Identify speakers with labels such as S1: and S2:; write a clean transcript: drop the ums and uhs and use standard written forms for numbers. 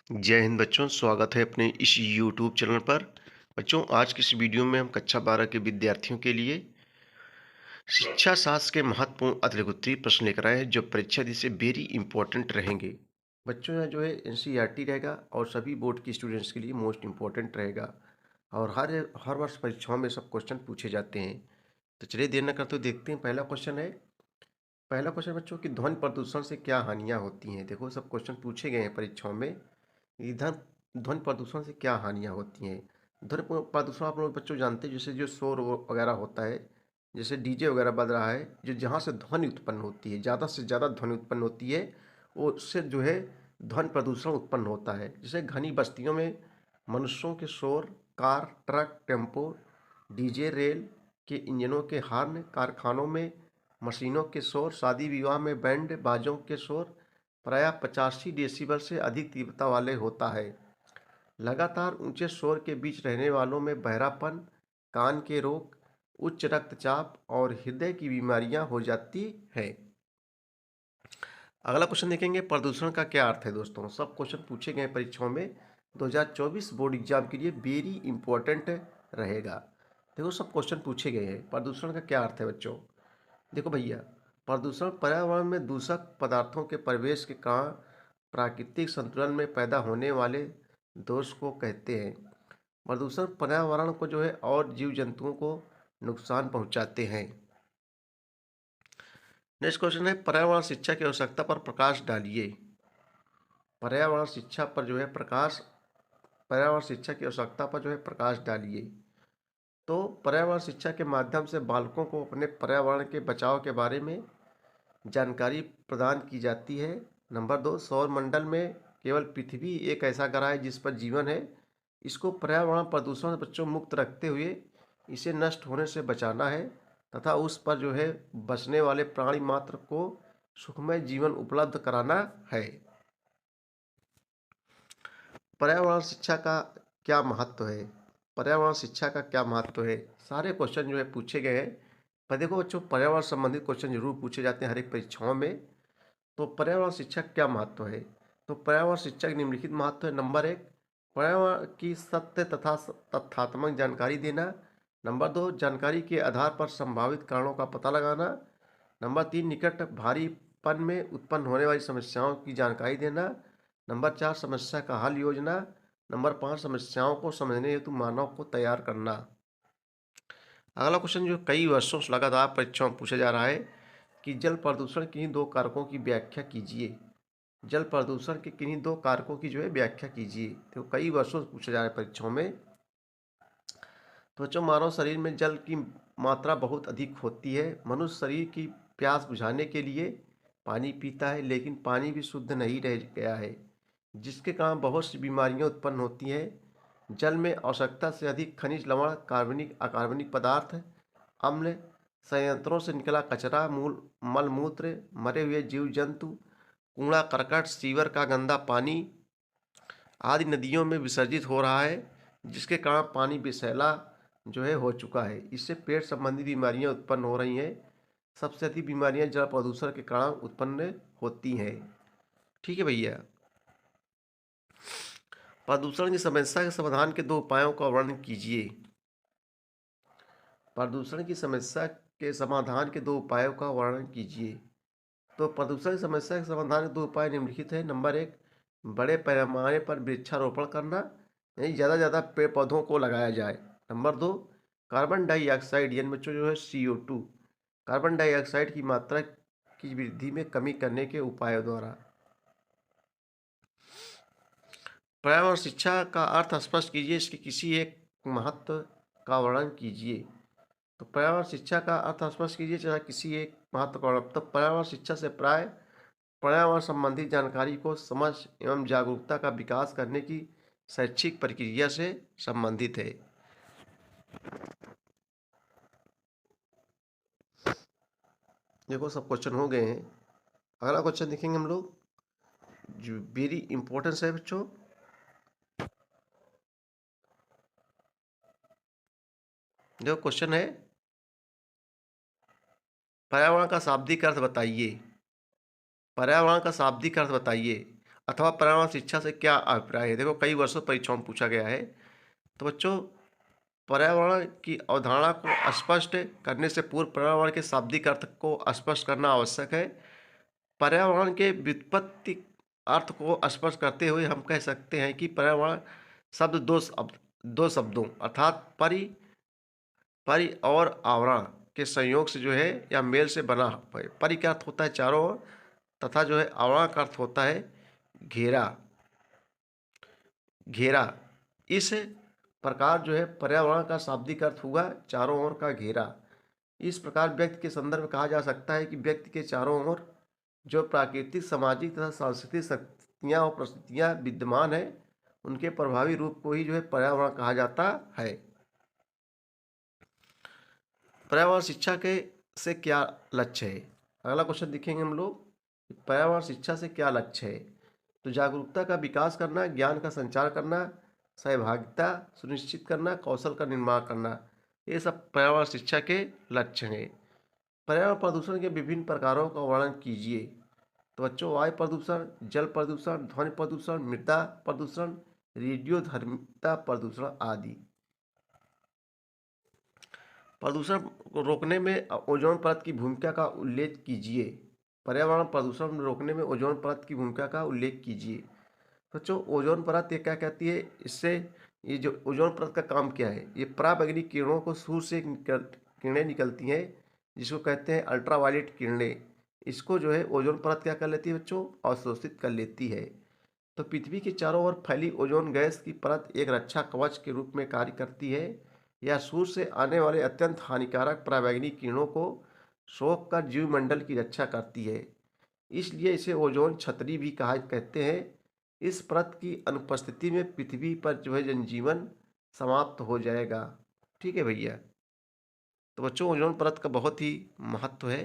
S1: जय हिंद बच्चों, स्वागत है अपने इस यूट्यूब चैनल पर। बच्चों, आज की इस वीडियो में हम कक्षा 12 के विद्यार्थियों के लिए शिक्षा शास्त्र के महत्वपूर्ण अतिलघुत्तरीय प्रश्न लेकर आए हैं, जो परीक्षा दी से वेरी इंपॉर्टेंट रहेंगे। बच्चों, यह जो है एनसीईआरटी रहेगा और सभी बोर्ड के स्टूडेंट्स के लिए मोस्ट इंपॉर्टेंट रहेगा और हर वर्ष परीक्षाओं में सब क्वेश्चन पूछे जाते हैं। तो चलिए देर न करते हुए देखते हैं। पहला क्वेश्चन बच्चों की ध्वनि प्रदूषण से क्या हानियां होती हैं। देखो, सब क्वेश्चन पूछे गए हैं परीक्षाओं में। ईंधन ध्वनि प्रदूषण से क्या हानियाँ होती हैं। ध्वनि प्रदूषण आप लोग बच्चों जानते हैं, जैसे जो शोर वगैरह होता है, जैसे डीजे वगैरह बज रहा है, जो जहाँ से ध्वनि उत्पन्न होती है, ज़्यादा से ज़्यादा ध्वनि उत्पन्न होती है, वो उससे जो है ध्वनि प्रदूषण उत्पन्न होता है। जैसे घनी बस्तियों में मनुष्यों के शोर, car, truck, tempo, DJ, rail के इंजनों के हॉर्न, कारखानों में मशीनों के शोर, शादी विवाह में बैंड बाजों के शोर प्रायः 85 डेसिबल से अधिक तीव्रता वाले होता है। लगातार ऊंचे शोर के बीच रहने वालों में बहरापन, कान के रोग, उच्च रक्तचाप और हृदय की बीमारियां हो जाती है। अगला क्वेश्चन देखेंगे, प्रदूषण का क्या अर्थ है। दोस्तों, सब क्वेश्चन पूछे गए परीक्षाओं में। 2024 बोर्ड एग्जाम के लिए वेरी इंपॉर्टेंट रहेगा। देखो, सब क्वेश्चन पूछे गए हैं। प्रदूषण का क्या अर्थ है बच्चों। देखो भैया, प्रदूषण पर्यावरण में दूषक पदार्थों के प्रवेश के कारण प्राकृतिक संतुलन में पैदा होने वाले दोष को कहते हैं। प्रदूषण पर्यावरण को जो है और जीव जंतुओं को नुकसान पहुंचाते हैं। नेक्स्ट क्वेश्चन है, पर्यावरण शिक्षा की आवश्यकता पर प्रकाश डालिए। पर्यावरण शिक्षा पर जो है प्रकाश पर्यावरण शिक्षा की आवश्यकता पर जो है प्रकाश डालिए। तो पर्यावरण शिक्षा के माध्यम से बालकों को अपने पर्यावरण के बचाव के बारे में जानकारी प्रदान की जाती है। नंबर 2, सौर मंडल में केवल पृथ्वी एक ऐसा ग्रह है जिस पर जीवन है। इसको पर्यावरण प्रदूषण से बच्चों मुक्त रखते हुए इसे नष्ट होने से बचाना है तथा उस पर जो है बसने वाले प्राणी मात्र को सुखमय जीवन उपलब्ध कराना है। पर्यावरण शिक्षा का क्या महत्व है। पर्यावरण शिक्षा का क्या महत्व है, सारे क्वेश्चन जो है पूछे गए हैं। पर देखो बच्चों, पर्यावरण संबंधित क्वेश्चन जरूर पूछे जाते हैं हर एक परीक्षाओं में। तो पर्यावरण शिक्षा क्या महत्व है। तो पर्यावरण शिक्षा के निम्नलिखित महत्व है। नंबर 1, पर्यावरण की सत्य तथा तथ्यात्मक जानकारी देना। नंबर 2, जानकारी के आधार पर संभावित कारणों का पता लगाना। नंबर 3, निकट भारीपन में उत्पन्न होने वाली समस्याओं की जानकारी देना। नंबर 4, समस्या का हल योजना। नंबर 5, समस्याओं को समझने हेतु मानव को तैयार करना। अगला क्वेश्चन जो कई वर्षों से लगातार परीक्षाओं में पूछा जा रहा है कि जल प्रदूषण किन्हीं दो कारकों की व्याख्या कीजिए। जल प्रदूषण के किन्हीं दो कारकों की जो है व्याख्या कीजिए। तो कई वर्षों से पूछा जा रहा है परीक्षाओं में। तो बच्चों, मानव शरीर में जल की मात्रा बहुत अधिक होती है। मनुष्य शरीर की प्यास बुझाने के लिए पानी पीता है, लेकिन पानी भी शुद्ध नहीं रह गया है, जिसके कारण बहुत सी बीमारियां उत्पन्न होती हैं। जल में आवश्यकता से अधिक खनिज लवण, कार्बनिक अकार्बनिक पदार्थ, अम्ल, संयंत्रों से निकला कचरा, मूल मल मूत्र, मरे हुए जीव जंतु, कूड़ा करकट, सीवर का गंदा पानी आदि नदियों में विसर्जित हो रहा है, जिसके कारण पानी विषैला जो है हो चुका है। इससे पेट संबंधी बीमारियां उत्पन्न हो रही हैं। सबसे अधिक बीमारियां जल प्रदूषण के कारण उत्पन्न होती हैं। ठीक है भैया। प्रदूषण की समस्या के समाधान के दो उपायों का वर्णन कीजिए। प्रदूषण की समस्या के समाधान के दो उपायों का वर्णन कीजिए। तो प्रदूषण की समस्या के समाधान के दो उपाय निम्नलिखित है। नंबर 1, बड़े पैमाने पर वृक्षारोपण करना, यानी ज़्यादा पेड़ पौधों को लगाया जाए। नंबर 2, कार्बन डाइऑक्साइड यानी बच्चों जो है CO2, कार्बन डाइऑक्साइड की मात्रा की वृद्धि में कमी करने के उपायों द्वारा। पर्यावरण शिक्षा का अर्थ स्पष्ट कीजिए, इसके किसी एक महत्व का वर्णन कीजिए। तो पर्यावरण शिक्षा का अर्थ स्पष्ट कीजिए, चाहे किसी एक महत्व का वर्णन। तो पर्यावरण शिक्षा से प्राय पर्यावरण संबंधी जानकारी को समझ एवं जागरूकता का विकास करने की शैक्षिक प्रक्रिया से संबंधित है। देखो, सब क्वेश्चन हो गए हैं। अगला क्वेश्चन देखेंगे हम लोग, जो वेरी इंपॉर्टेंस है बच्चों। देखो, क्वेश्चन है, पर्यावरण का शाब्दिक अर्थ बताइए। पर्यावरण का शाब्दिक अर्थ बताइए। अथवा पर्यावरण शिक्षा से क्या अभिप्राय है। देखो कई वर्षों परीक्षाओं में पूछा गया है। तो बच्चों पर्यावरण की अवधारणा को स्पष्ट करने से पूर्व पर्यावरण के शाब्दिक अर्थ को स्पष्ट करना आवश्यक है। पर्यावरण के व्युत्पत्ति अर्थ को स्पष्ट करते हुए हम कह सकते हैं कि पर्यावरण शब्द दो शब्दों अर्थात परि और आवरण के संयोग से जो है या मेल से बना है। परि का अर्थ होता है चारों ओर तथा जो है आवरण का अर्थ होता है घेरा। घेरा इस प्रकार जो है पर्यावरण का शाब्दिक अर्थ हुआ चारों ओर का घेरा। इस प्रकार व्यक्ति के संदर्भ में कहा जा सकता है कि व्यक्ति के चारों ओर जो प्राकृतिक सामाजिक तथा सांस्कृतिक शक्तियाँ और परिस्थितियाँ विद्यमान है उनके प्रभावी रूप को ही जो है पर्यावरण कहा जाता है। पर्यावरण शिक्षा के से क्या लक्ष्य है। अगला क्वेश्चन देखेंगे हम लोग, पर्यावरण शिक्षा से क्या लक्ष्य है। तो जागरूकता का विकास करना, ज्ञान का संचार करना, सहभागिता सुनिश्चित करना, कौशल का निर्माण करना, ये सब पर्यावरण शिक्षा के लक्ष्य हैं। पर्यावरण प्रदूषण के विभिन्न प्रकारों का वर्णन कीजिए। तो बच्चों वायु प्रदूषण, जल प्रदूषण, ध्वनि प्रदूषण, मृदा प्रदूषण, रेडियोधर्मिता प्रदूषण आदि। प्रदूषण को रोकने में ओजोन परत की भूमिका का उल्लेख कीजिए। पर्यावरण प्रदूषण रोकने में ओजोन परत की भूमिका का उल्लेख कीजिए। बच्चों ओजोन परत ये क्या कहती है, इससे ये जो ओजोन परत का काम क्या है, ये पराबैंगनी किरणों को सूर्य से किरणें निकलती हैं जिसको कहते हैं अल्ट्रावायलेट किरणें। इसको जो है ओजोन परत क्या कर लेती है बच्चों, अवशोषित कर लेती है। तो पृथ्वी के चारों ओर फैली ओजोन गैस की परत एक रक्षा कवच के रूप में कार्य करती है। यह सूर्य से आने वाले अत्यंत हानिकारक पराबैंगनी किरणों को सोख कर जीवमंडल की रक्षा करती है। इसलिए इसे ओजोन छतरी भी कहा कहते हैं। इस परत की अनुपस्थिति में पृथ्वी पर जो है जनजीवन समाप्त हो जाएगा। ठीक है भैया। तो बच्चों ओजोन परत का बहुत ही महत्व है।